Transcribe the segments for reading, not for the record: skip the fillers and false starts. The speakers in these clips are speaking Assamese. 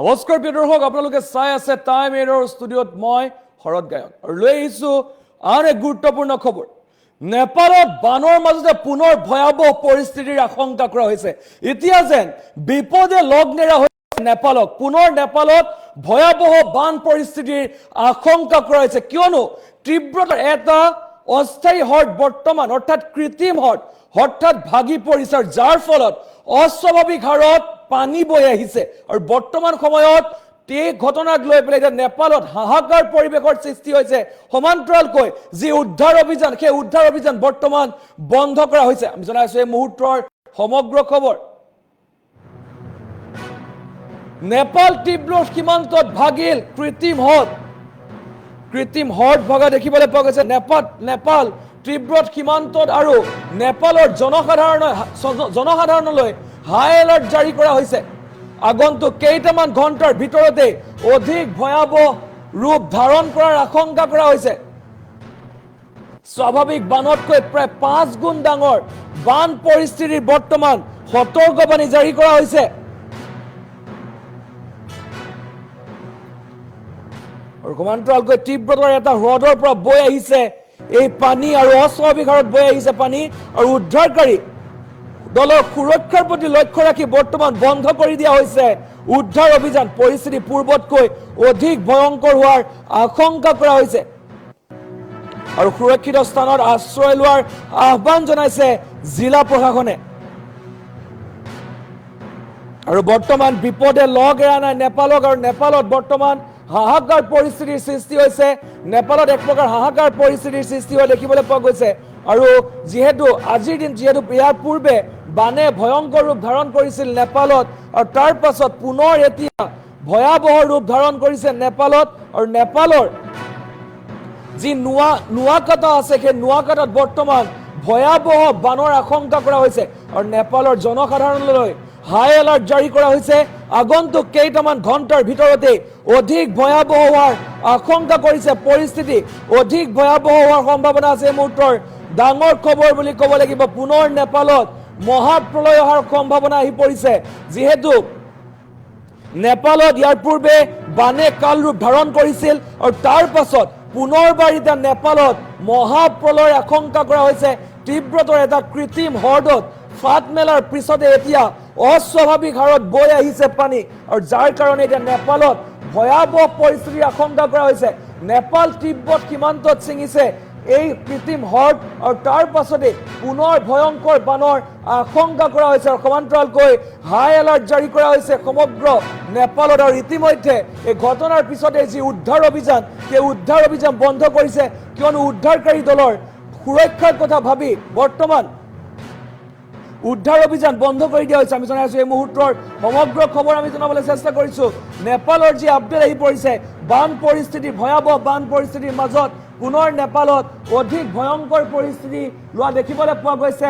নমস্কাৰ প্ৰিয় দৰ্শক, আপোনালোকে চাই আছে টাইম এৰৰ ষ্টুডিঅ'ত মই শৰৎ গায়ক আৰু লৈ আহিছোঁ আন এক গুৰুত্বপূৰ্ণ খবৰ। নেপালত বানৰ মাজতে পুনৰ ভয়াৱহ পৰিস্থিতিৰ আশংকা কৰা হৈছে। এতিয়া যেন বিপদে লগ নেৰা হৈছে নেপালক। পুনৰ নেপালত ভয়াৱহ বান পৰিস্থিতিৰ আশংকা কৰা হৈছে, কিয়নো তীব্ৰতাৰ এটা অস্থায়ী হ্ৰদ বৰ্তমান অৰ্থাৎ কৃত্ৰিম হ্ৰদ হঠাৎ ভাগি পৰিছে, যাৰ ফলত অস্বাভাৱিক হাৰত পানী বৈ আহিছে। আৰু বৰ্তমান সময়ত এই ঘটনাক লৈ পেলাই এতিয়া নেপালত হাহাকাৰ পৰিৱেশৰ সৃষ্টি হৈছে। সমান্তৰালকৈ যি উদ্ধাৰ অভিযান, সেই উদ্ধাৰ অভিযান বৰ্তমান বন্ধ কৰা হৈছে। আমি জনাইছো এই মুহূৰ্তৰ সমগ্ৰ খবৰ। নেপাল তীব্ৰ সীমান্তত ভাগিল কৃত্ৰিম হ্ৰদ ভগা দেখিবলৈ পোৱা গৈছে। নেপাল তীব্ৰ সীমান্তত আৰু নেপালৰ জনসাধাৰণলৈ হাই এলাৰ্ট জাৰি কৰা হৈছে। আগন্তুক কেইটামান ঘণ্টাৰ ভিতৰতে অধিক ভয়াৱহ ৰূপ ধাৰণ কৰাৰ আশংকা কৰা হৈছে। স্বাভাৱিক বানতকৈ প্ৰায় 5 গুণ ডাঙৰ বান পৰিস্থিতিৰ বৰ্তমান সতৰ্কবাণী জাৰি কৰা হৈছে। আৰু সমান্তৰালকৈ তীব্ৰতাৰ এটা হ্ৰদৰ পৰা বৈ আহিছে এই পানী আৰু অস্বাভাৱিক হাৰত বৈ আহিছে পানী। আৰু উদ্ধাৰকাৰী দলৰ সুৰক্ষাৰ প্ৰতি লক্ষ্য ৰাখি বৰ্তমান বন্ধ কৰি দিয়া হৈছে উদ্ধাৰ অভিযান। পৰিস্থিতি পূৰ্বতকৈ অধিক ভয়ংকৰ হোৱাৰ আশংকা কৰা হৈছে আৰু সুৰক্ষিত স্থানত আশ্ৰয় লোৱাৰ আহ্বান জনাইছে জিলা প্ৰশাসনে। আৰু বৰ্তমান বিপদে লগ এৰা নাই নেপালক, আৰু নেপালত বৰ্তমান হাহাকাৰ পৰিস্থিতিৰ সৃষ্টি হৈছে। নেপালত এক প্ৰকাৰ হাহাকাৰ পৰিস্থিতিৰ সৃষ্টি হোৱা দেখিবলৈ পোৱা গৈছে। আৰু যিহেতু আজিৰ দিন, যিহেতু ইয়াৰ পূৰ্বে বানে ভয়ংকৰ ৰূপ ধাৰণ কৰিছিল নেপালত, আৰু তাৰ পাছত পুনৰ এতিয়া ভয়াৱহ ৰূপ ধাৰণ কৰিছে নেপালত। আৰু নেপালৰ যি নোৱাকাটা আছে, সেই নোৱাকাটাত বৰ্তমান ভয়াৱহ বানৰ আশংকা কৰা হৈছে। আৰু নেপালৰ জনসাধাৰণলৈ হাই এলাৰ্ট জাৰি কৰা হৈছে। আগন্তুক কেইটামান ঘণ্টাৰ ভিতৰতে অধিক ভয়াৱহ হোৱাৰ আশংকা কৰিছে। পৰিস্থিতি অধিক ভয়াৱহ হোৱাৰ সম্ভাৱনা আছে। এই মুহূৰ্তৰ ডাঙৰ খবৰ বুলি ক'ব লাগিব। পুনৰ নেপালত মহাপ্ৰলয় অহাৰ সম্ভাৱনা আহি পৰিছে, যিহেতু নেপালত ইয়াৰ পূৰ্বে বানে কাল ৰূপ ধাৰণ কৰিছিল। আৰু তাৰ পাছত পুনৰবাৰ এতিয়া নেপালত মহাপ্ৰলয়ৰ আশংকা কৰা হৈছে। তীব্ৰতাৰ এটা কৃত্ৰিম হ্ৰদত ফাট মেলাৰ পিছতে এতিয়া অস্বাভাৱিক হাৰত বৈ আহিছে পানী, আৰু যাৰ কাৰণে এতিয়া নেপালত ভয়াৱহ পৰিস্থিতিৰ আশংকা কৰা হৈছে। নেপাল তিব্বত সীমান্তত ছিঙিছে এই কৃত্ৰিম হ্ৰদ, আৰু তাৰ পাছতে পুনৰ ভয়ংকৰ বানৰ আশংকা কৰা হৈছে। আৰু সমান্তৰালকৈ হাই এলাৰ্ট জাৰি কৰা হৈছে সমগ্ৰ নেপালত। আৰু ইতিমধ্যে এই ঘটনাৰ পিছতে যি উদ্ধাৰ অভিযান, সেই উদ্ধাৰ অভিযান বন্ধ কৰিছে, কিয়নো উদ্ধাৰকাৰী দলৰ সুৰক্ষাৰ কথা ভাবি বৰ্তমান উদ্ধাৰ অভিযান বন্ধ কৰি দিয়া হৈছে। আমি জনাইছো এই মুহূৰ্তৰ সমগ্ৰ খবৰ আমি জনাবলৈ চেষ্টা কৰিছো। নেপালৰ যি আপডেট আহি পৰিছে, বান পৰিস্থিতি, ভয়াৱহ বান পৰিস্থিতিৰ মাজত পুনৰ নেপালত অধিক ভয়ংকৰ পৰিস্থিতি লোৱা দেখিবলৈ পোৱা গৈছে।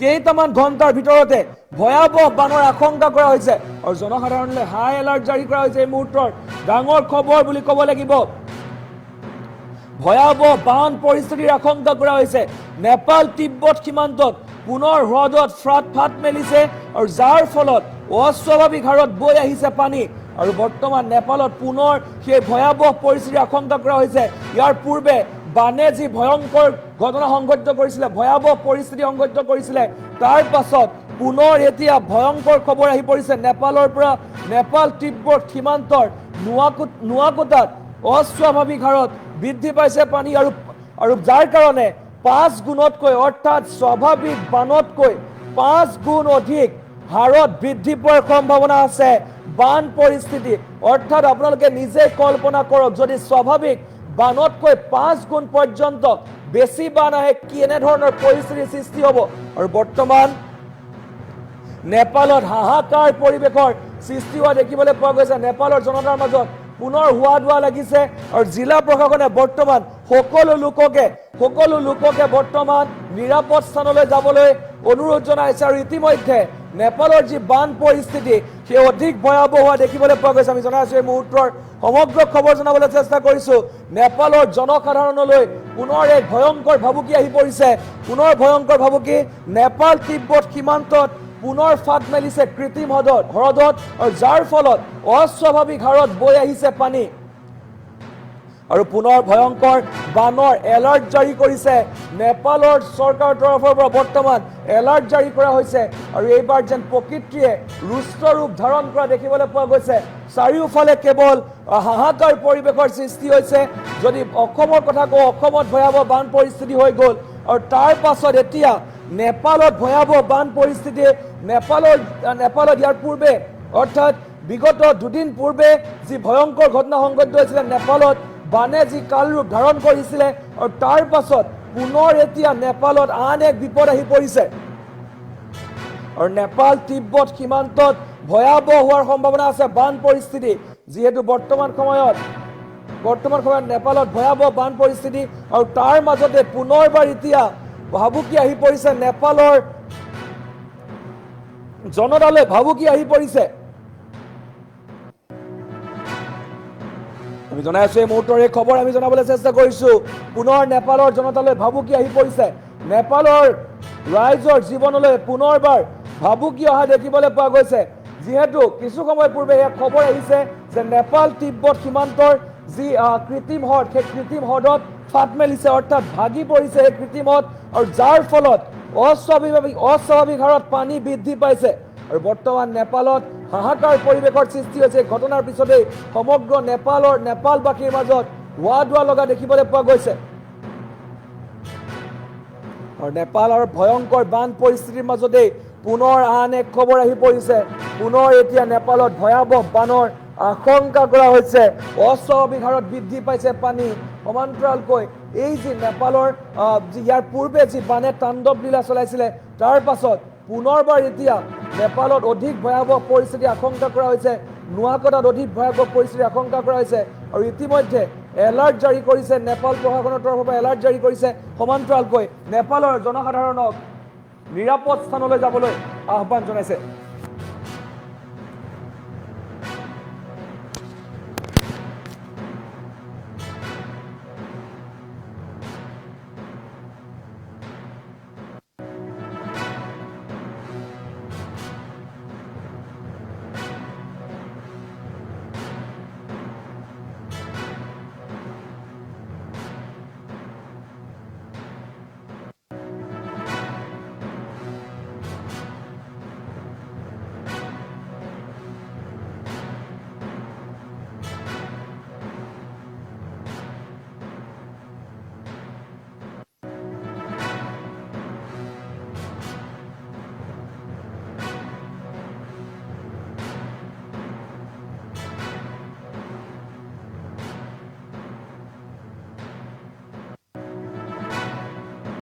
কেইটামান ঘণ্টাৰ ভিতৰতে ভয়াৱহ বানৰ আশংকা কৰা হৈছে, আৰু জনসাধাৰণলৈ হাই এলাৰ্ট জাৰি কৰা হৈছে। এই মুহূৰ্তৰ ডাঙৰ খবৰ বুলি ক'ব লাগিব। ভয়াৱহ বান পৰিস্থিতিৰ আশংকা কৰা হৈছে। নেপাল তিব্বত সীমান্তত পুনৰ হ্ৰদত ফাট মেলিছে, আৰু যাৰ ফলত অস্বাভাৱিক হাৰত বৈ আহিছে পানী। আৰু বৰ্তমান নেপালত পুনৰ সেই ভয়াৱহ পৰিস্থিতিৰ আশংকা কৰা হৈছে। ইয়াৰ পূৰ্বে বানে যি ভয়ংকৰ ঘটনা সংঘটিত কৰিছিলে, ভয়াৱহ পৰিস্থিতি সংঘটিত কৰিছিলে, তাৰ পাছত পুনৰ এতিয়া ভয়ংকৰ খবৰ আহি পৰিছে নেপালৰ পৰা। নেপাল তিব্বত সীমান্তৰ নোৱাকোটাত অস্বাভাৱিক হাৰত বৃদ্ধি পাইছে পানী, আৰু যাৰ কাৰণে 5 গুণতকৈ অৰ্থাৎ স্বাভাৱিক বানতকৈ 5 গুণ অধিক হাৰত বৃদ্ধি পোৱাৰ সম্ভাৱনা আছে বান পৰিস্থিতি। অৰ্থাৎ আপোনালোকে নিজে কল্পনা কৰক, যদি স্বাভাৱিক বানতকৈ 5 গুণ পৰ্যন্ত বেছি বান আহে, কেনেধৰণৰ পৰিস্থিতিৰ সৃষ্টি হ'ব। আৰু বৰ্তমান নেপালত হাহাকাৰ পৰিৱেশৰ সৃষ্টি হোৱা দেখিবলৈ পোৱা গৈছে। নেপালৰ জনতাৰ মাজত পুনৰ হোৱা দোৱা লাগিছে, আৰু জিলা প্ৰশাসনে বৰ্তমান সকলো লোককে বৰ্তমান নিৰাপদ স্থানলৈ যাবলৈ অনুৰোধ জনাইছে। আৰু ইতিমধ্যে নেপালৰ যি বান পৰিস্থিতি, সেই অধিক ভয়াৱহ হোৱা দেখিবলৈ পোৱা গৈছে। আমি জনাইছো এই মুহূৰ্তৰ সমগ্ৰ খবৰ জনাবলৈ চেষ্টা কৰিছো। নেপালৰ জনসাধাৰণলৈ পুনৰ এক ভয়ংকৰ ভাবুকি আহি পৰিছে। পুনৰ ভয়ংকৰ ভাবুকি। নেপাল তিব্বত সীমান্তত পুনৰ ফাট মেলিছে কৃত্ৰিম হ্ৰদত আৰু যাৰ ফলত অস্বাভাৱিক হাৰত বৈ আহিছে পানী আৰু পুনৰ ভয়ংকৰ বানৰ এলাৰ্ট জাৰি কৰিছে নেপালৰ চৰকাৰৰ তৰফৰ পৰা বৰ্তমান এলাৰ্ট জাৰি কৰা হৈছে আৰু এইবাৰ যেন প্ৰকৃতিয়ে ৰুষ্ট ৰূপ ধাৰণ কৰা দেখিবলৈ পোৱা গৈছে চাৰিওফালে কেৱল হাহাকাৰ পৰিৱেশৰ সৃষ্টি হৈছে যদি অসমৰ কথা কওঁ অসমত ভয়াৱহ বান পৰিস্থিতি হৈ গ'ল আৰু তাৰ পাছত এতিয়া নেপালত ভয়াৱহ বান পৰিস্থিতি নেপালত ইয়াৰ পূৰ্বে অৰ্থাৎ বিগত দুদিন পূৰ্বে যি ভয়ংকৰ ঘটনা সংঘটিত হৈছিলে নেপালত বানে যি কাল ৰূপ ধাৰণ কৰিছিলে আৰু তাৰ পাছত পুনৰ এতিয়া নেপালত আন এক বিপদ আহি পৰিছে আৰু নেপাল তিব্বত সীমান্তত ভয়াৱহ হোৱাৰ সম্ভাৱনা আছে বান পৰিস্থিতি যিহেতু বৰ্তমান সময়ত নেপালত ভয়াৱহ বান পৰিস্থিতি আৰু তাৰ মাজতে পুনৰবাৰ এতিয়া ভাবুকি আহি পৰিছে নেপালৰ জনতালৈ ভাবুকি আহি পৰিছে আমি জনাই আছো এই মুহূৰ্তৰ এই খবৰ আমি জনাবলৈ চেষ্টা কৰিছো পুনৰ নেপালৰ জনতালৈ ভাবুকি আহি পৰিছে নেপালৰ ৰাইজৰ জীৱনলৈ পুনৰবাৰ ভাবুকি অহা দেখিবলৈ পোৱা গৈছে যিহেতু কিছু সময় পূৰ্বে এক খবৰ আহিছে যে নেপাল তিব্বত সীমান্তৰ যি কৃত্ৰিম হ্ৰদ সেই কৃত্ৰিম হ্ৰদত ফাট মেলিছে অৰ্থাৎ ভাগি পৰিছে এই কৃত্ৰিম হ্ৰদ আৰু যাৰ ফলত অস্বাভাৱিক হাৰত পানী বৃদ্ধি পাইছে আৰু বৰ্তমান নেপালত হাহাকাৰ পৰিৱেশৰ সৃষ্টি হৈছে ঘটনাৰ পিছতেই সমগ্ৰ নেপালবাসীৰ মাজত হোৱা লগা দেখিবলৈ পোৱা গৈছে আৰু নেপালৰ ভয়ংকৰ বান পৰিস্থিতিৰ মাজতেই পুনৰ আন এক খবৰ আহি পৰিছে পুনৰ এতিয়া নেপালত ভয়াৱহ বানৰ আশংকা কৰা হৈছে অস্বাভাৱিক হাৰত বৃদ্ধি পাইছে পানী সমান্তৰালকৈ এই যি নেপালৰ ইয়াৰ পূৰ্বে যি বানে তাণ্ডৱ লীলা চলাইছিলে তাৰ পাছত পুনৰবাৰ এতিয়া নেপালত অধিক ভয়াৱহ পৰিস্থিতি আশংকা কৰা হৈছে নোৱাকটাত অধিক ভয়াৱহ পৰিস্থিতি আশংকা কৰা হৈছে আৰু ইতিমধ্যে এলাৰ্ট জাৰি কৰিছে নেপাল প্ৰশাসনৰ তৰফৰ পৰা এলাৰ্ট জাৰি কৰিছে সমান্তৰালকৈ নেপালৰ জনসাধাৰণক নিৰাপদ স্থানলৈ যাবলৈ আহ্বান জনাইছে